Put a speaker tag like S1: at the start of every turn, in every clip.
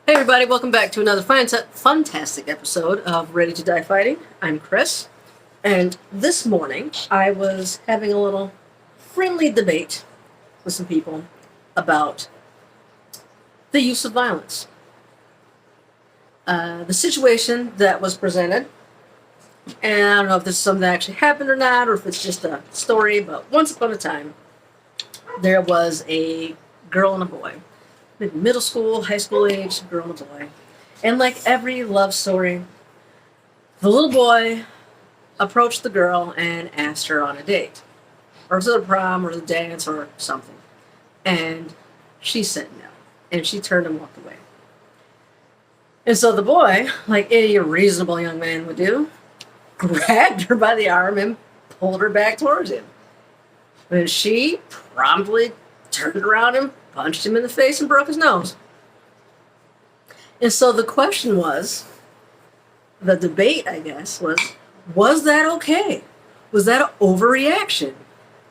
S1: Hey everybody, welcome back to another fantastic episode of Ready to Die Fighting. I'm Chris, and this morning I was having a little friendly debate with some people about the use of violence. The situation that was presented, and I don't know if this is something that actually happened or not, or if it's just a story, but once upon a time, there was a girl and a boy. Middle school, high school age, girl and a boy. And like every love story, the little boy approached the girl and asked her on a date, or to the prom, or the dance, or something. And she said no. And she turned and walked away. And so the boy, like any reasonable young man would do, grabbed her by the arm and pulled her back towards him. And she promptly turned around and punched him in the face and broke his nose. And so the question was, the debate, I guess, was that okay? Was that an overreaction?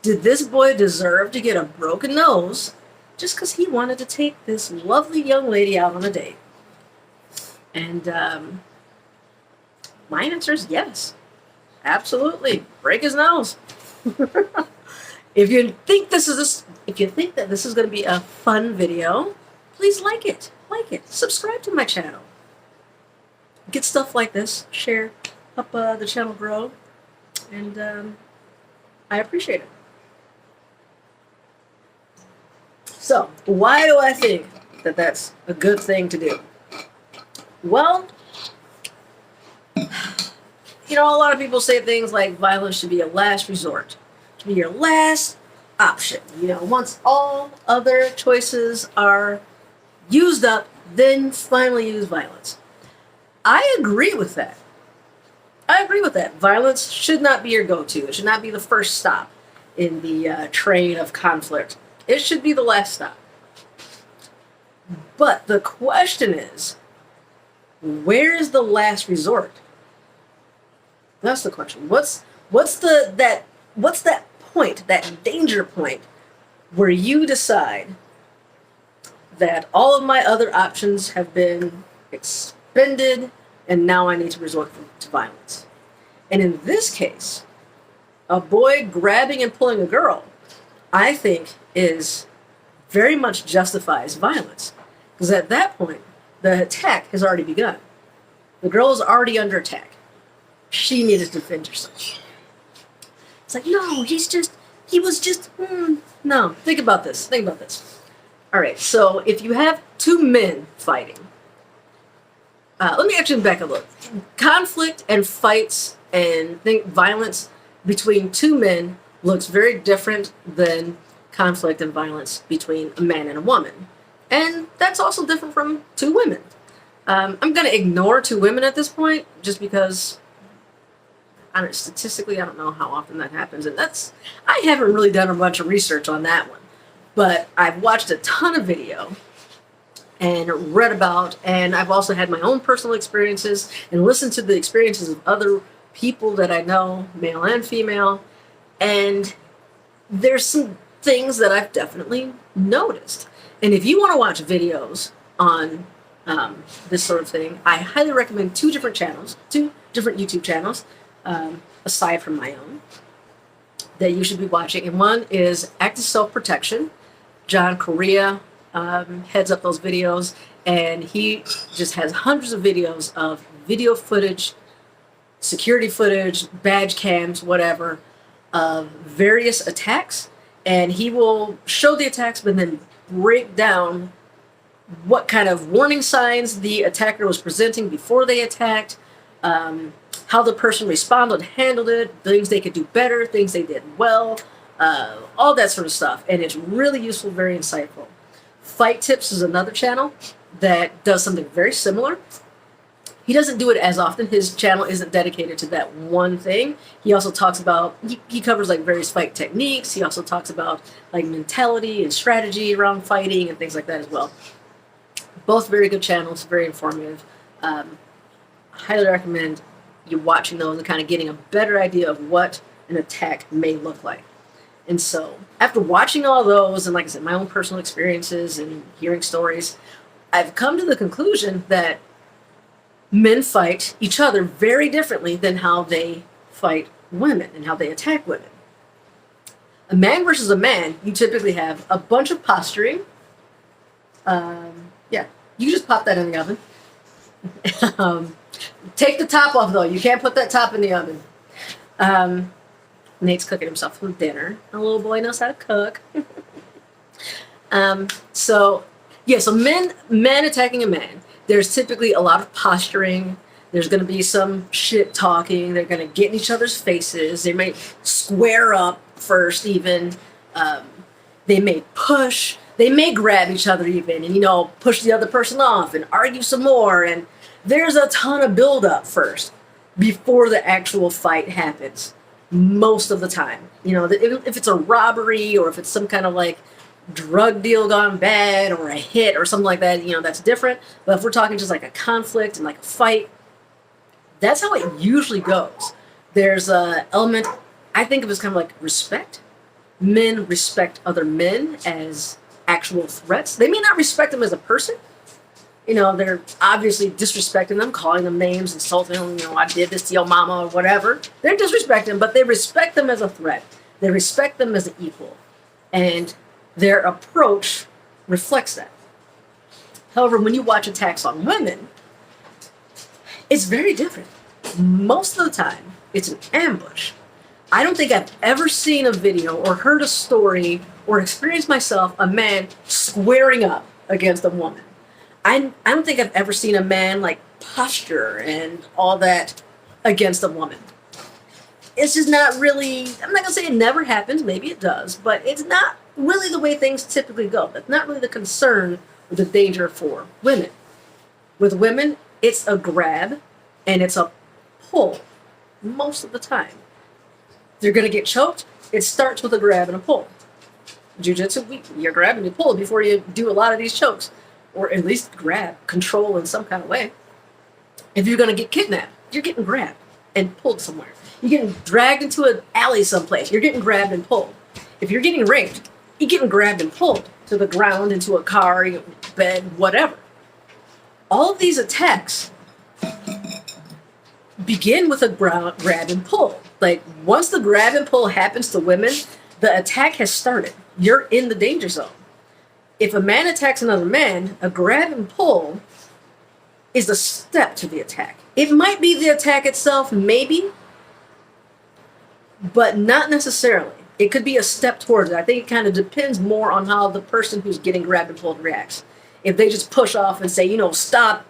S1: Did this boy deserve to get a broken nose just because he wanted to take this lovely young lady out on a date? And my answer is yes. Absolutely. Break his nose. If you think that this is going to be a fun video, please like it, subscribe to my channel. Get stuff like this, share, help the channel grow, and I appreciate it. So, why do I think that that's a good thing to do? Well, a lot of people say things like violence should be a last resort. Be your last option. Once all other choices are used up, then finally use violence. I agree with that. Violence should not be your go-to. It should not be the first stop in the train of conflict. It should be the last stop. But the question is, where is the last resort? That's the question. What's that point, that danger point, where you decide that all of my other options have been expended and now I need to resort to violence? And in this case, a boy grabbing and pulling a girl, I think, is very much justifies violence. Because at that point, the attack has already begun. The girl is already under attack. She needed to defend herself. It's like, no, no, think about this. All right, so if you have two men fighting, let me actually back a little. Conflict and fights and violence between two men looks very different than conflict and violence between a man and a woman. And that's also different from two women. I'm going to ignore two women at this point, just because statistically, I don't know how often that happens, and I haven't really done a bunch of research on that one, but I've watched a ton of video and read about, and I've also had my own personal experiences and listened to the experiences of other people that I know, male and female, and there's some things that I've definitely noticed. And if you want to watch videos on this sort of thing, I highly recommend two different YouTube channels, aside from my own, that you should be watching. And one is Active Self-Protection. John Correa heads up those videos, and he just has hundreds of videos of video footage, security footage, badge cams, whatever, of various attacks. And he will show the attacks, but then break down what kind of warning signs the attacker was presenting before they attacked, how the person responded, handled it, things they could do better, things they did well, all that sort of stuff. And it's really useful, very insightful. Fight Tips is another channel that does something very similar. He doesn't do it as often. His channel isn't dedicated to that one thing. He also talks about, he covers like various fight techniques. He also talks about like mentality and strategy around fighting and things like that as well. Both very good channels, very informative. Highly recommend you watching those and kind of getting a better idea of what an attack may look like. And so, after watching all those, and like I said, my own personal experiences and hearing stories, I've come to the conclusion that men fight each other very differently than how they fight women and how they attack women. A man versus a man, you typically have a bunch of posturing. Yeah, you just pop that in the oven. Take the top off, though. You can't put that top in the oven. Nate's cooking himself some dinner. A little boy knows how to cook. So men attacking a man. There's typically a lot of posturing. There's going to be some shit talking. They're going to get in each other's faces. They may square up first, even. They may push. They may grab each other even and, push the other person off and argue some more. And there's a ton of buildup first before the actual fight happens. Most of the time. If it's a robbery or if it's some kind of like drug deal gone bad or a hit or something like that, that's different. But if we're talking just like a conflict and like a fight, that's how it usually goes. There's a element, I think of as kind of like respect. Men respect other men as actual threats. They may not respect them as a person. They're obviously disrespecting them, calling them names, insulting them, I did this to your mama or whatever. They're disrespecting them, but they respect them as a threat. They respect them as an equal. And their approach reflects that. However, when you watch attacks on women, it's very different. Most of the time, it's an ambush. I don't think I've ever seen a video or heard a story or experienced myself a man squaring up against a woman. I don't think I've ever seen a man like posture and all that against a woman. It's just not really, I'm not going to say it never happens, maybe it does, but it's not really the way things typically go. That's not really the concern or the danger for women. With women, it's a grab and it's a pull most of the time. If you're going to get choked, it starts with a grab and a pull. Jiu-jitsu, you grab and you pull before you do a lot of these chokes. Or at least grab, control in some kind of way. If you're going to get kidnapped, you're getting grabbed and pulled somewhere. You're getting dragged into an alley someplace. You're getting grabbed and pulled. If you're getting raped, you're getting grabbed and pulled to the ground, into a car, bed, whatever. All of these attacks begin with a grab and pull. Like, once the grab and pull happens to women, the attack has started. You're in the danger zone. If a man attacks another man, a grab and pull is a step to the attack. It might be the attack itself, maybe, but not necessarily. It could be a step towards it. I think it kind of depends more on how the person who's getting grabbed and pulled reacts. If they just push off and say, stop,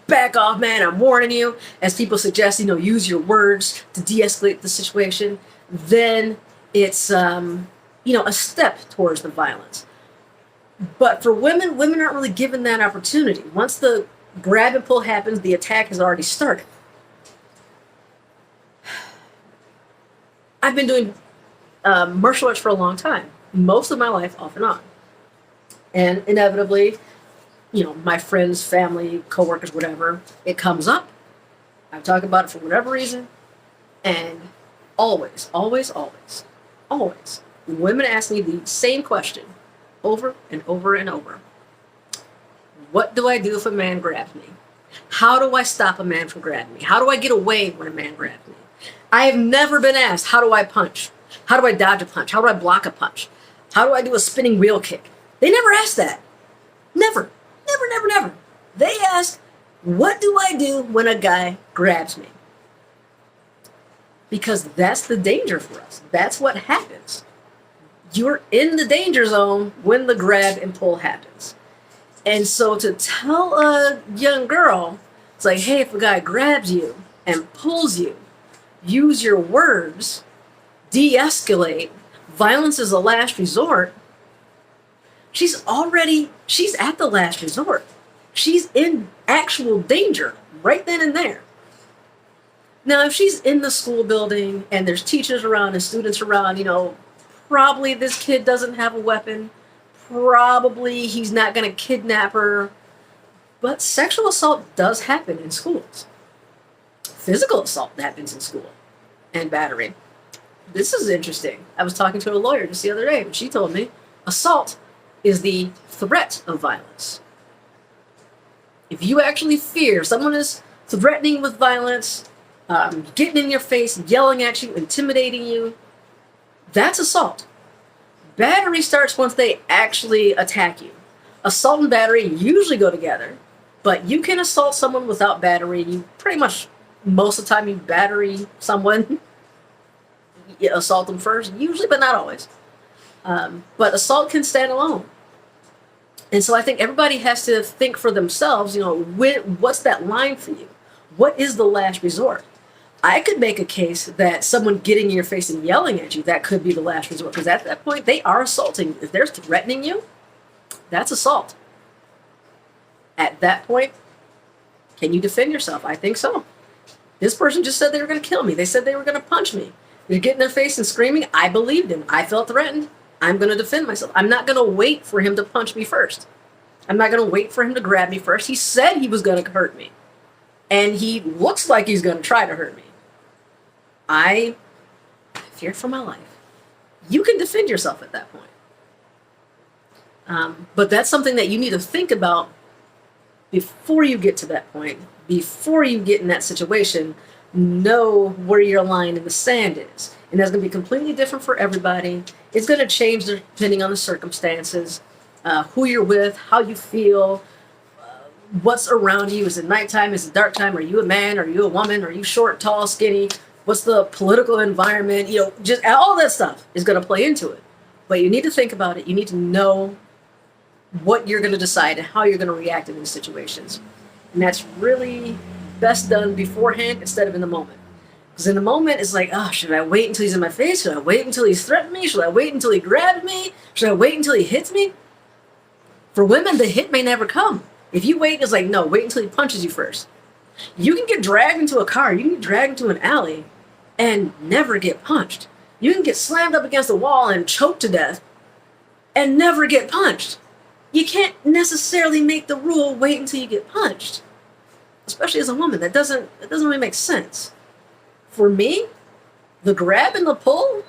S1: back off, man, I'm warning you, as people suggest, use your words to de-escalate the situation, then it's, a step towards the violence. But for women aren't really given that opportunity. Once the grab and pull happens, the attack has already started. I've been doing martial arts for a long time, most of my life off and on. And inevitably, my friends, family, coworkers, whatever, it comes up. I talk about it for whatever reason. And always, women ask me the same question. Over and over and over. What do I do if a man grabs me? How do I stop a man from grabbing me? How do I get away when a man grabs me? I have never been asked, how do I punch? How do I dodge a punch? How do I block a punch? How do I do a spinning wheel kick? They never ask that. Never. They ask, what do I do when a guy grabs me? Because that's the danger for us. That's what happens. You're in the danger zone when the grab and pull happens. And so to tell a young girl, it's like, hey, if a guy grabs you and pulls you, use your words, de-escalate, violence is a last resort. She's at the last resort. She's in actual danger right then and there. Now, if she's in the school building and there's teachers around and students around, probably this kid doesn't have a weapon. Probably he's not going to kidnap her. But sexual assault does happen in schools. Physical assault happens in school. And battery. This is interesting. I was talking to a lawyer just the other day, and she told me assault is the threat of violence. If you actually fear someone is threatening with violence, getting in your face, yelling at you, intimidating you, that's assault. Battery starts once they actually attack you. Assault and battery usually go together, but you can assault someone without battery. You pretty much, most of the time, you battery someone, you assault them first, usually, but not always. But assault can stand alone. And so I think everybody has to think for themselves, what's that line for you? What is the last resort? I could make a case that someone getting in your face and yelling at you, that could be the last resort. Because at that point, they are assaulting. If they're threatening you, that's assault. At that point, can you defend yourself? I think so. This person just said they were going to kill me. They said they were going to punch me. They're getting in their face and screaming. I believed him. I felt threatened. I'm going to defend myself. I'm not going to wait for him to punch me first. I'm not going to wait for him to grab me first. He said he was going to hurt me. And he looks like he's going to try to hurt me. I fear for my life. You can defend yourself at that point. But that's something that you need to think about before you get to that point. Before you get in that situation, know where your line in the sand is. And that's going to be completely different for everybody. It's going to change depending on the circumstances, who you're with, how you feel, what's around you. Is it nighttime? Is it dark time? Are you a man? Are you a woman? Are you short, tall, skinny? What's the political environment? Just all that stuff is going to play into it. But you need to think about it. You need to know what you're going to decide and how you're going to react in these situations. And that's really best done beforehand instead of in the moment. Because in the moment, it's like, oh, should I wait until he's in my face? Should I wait until he's threatened me? Should I wait until he grabs me? Should I wait until he hits me? For women, the hit may never come. If you wait, it's like, no, wait until he punches you first. You can get dragged into a car. You can get dragged into an alley and never get punched. You can get slammed up against a wall and choked to death and never get punched. You can't necessarily make the rule wait until you get punched. Especially as a woman, that doesn't really make sense. For me, the grab and the pull,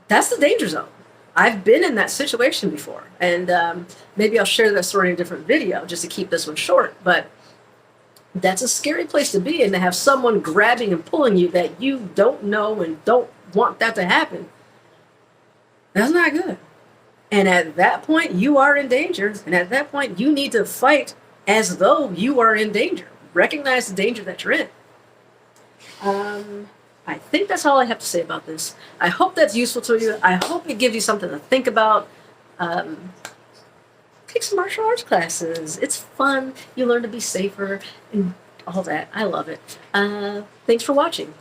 S1: that's the danger zone. I've been in that situation before. And maybe I'll share that story in a different video just to keep this one short. But that's a scary place to be in, to have someone grabbing and pulling you that you don't know and don't want that to happen. That's not good. And at that point, you are in danger. And at that point, you need to fight as though you are in danger. Recognize the danger that you're in. I think that's all I have to say about this. I hope that's useful to you. I hope it gives you something to think about. Take some martial arts classes. It's fun. You learn to be safer and all that. I love it. Thanks for watching.